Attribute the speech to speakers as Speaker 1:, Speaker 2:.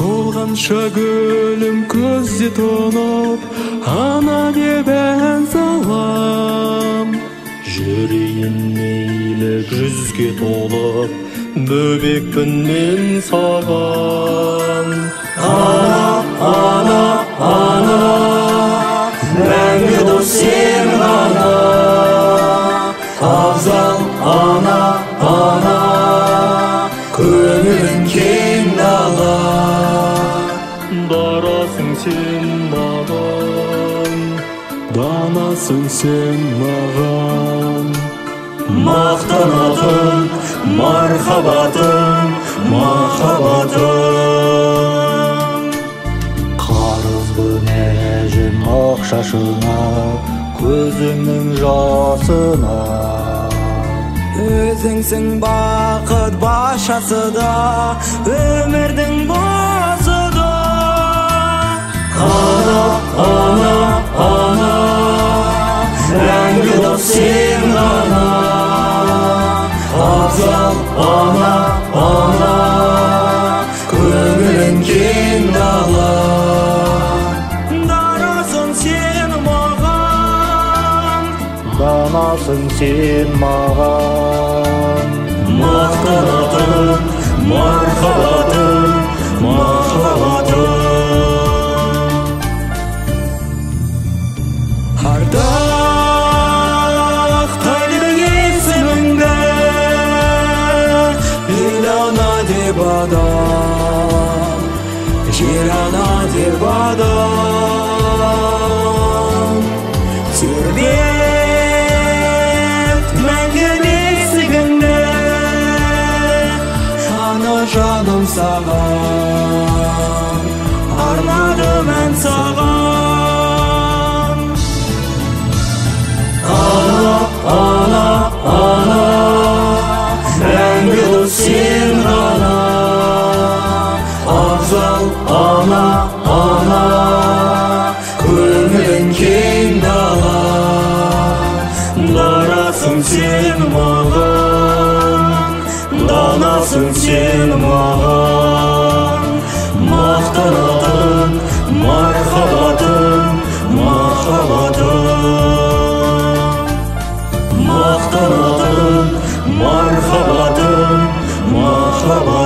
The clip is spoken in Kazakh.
Speaker 1: Солғанша гүлім көзде тұнып, ана деп ән салам. Жүрейін мейлік жүзге толып, бөбекпін мен саған. Ана, ана, ана, мәңгі дос сен ғана. Абзал ана, ана, көңілің кең дала. Дарасың сен маған, данасың сен маған. Мақтанатын мархабатың, махаббатың. Қарызбын әжім ақ шашына, көзіңнің жасына. Өзіңсің бақыт башасы да, өмірдің басы да. Ана, ана, ана, мәңгі дос сен ғана. Абзал ана, ана, көңілің кең дала. Дарасың сен маған, данасың сен маған. Мақтанатын мархаббатың, махаббатың. Ардақтайды есіміңді, ел ана деп адам, жер ана деп адам. Тербет мәңгі бесігіңді, ана жаным саған, арнадым ән саған. Ана, ана, ана, мәңгі дос сен ғана. Абзал ана, ана, көңілің кең дала. Дарасың сен маған, данасың сен маған. Мақтанатын мархаббатың, махаббатың. Мақтанатын мархаббатың, махаббатың.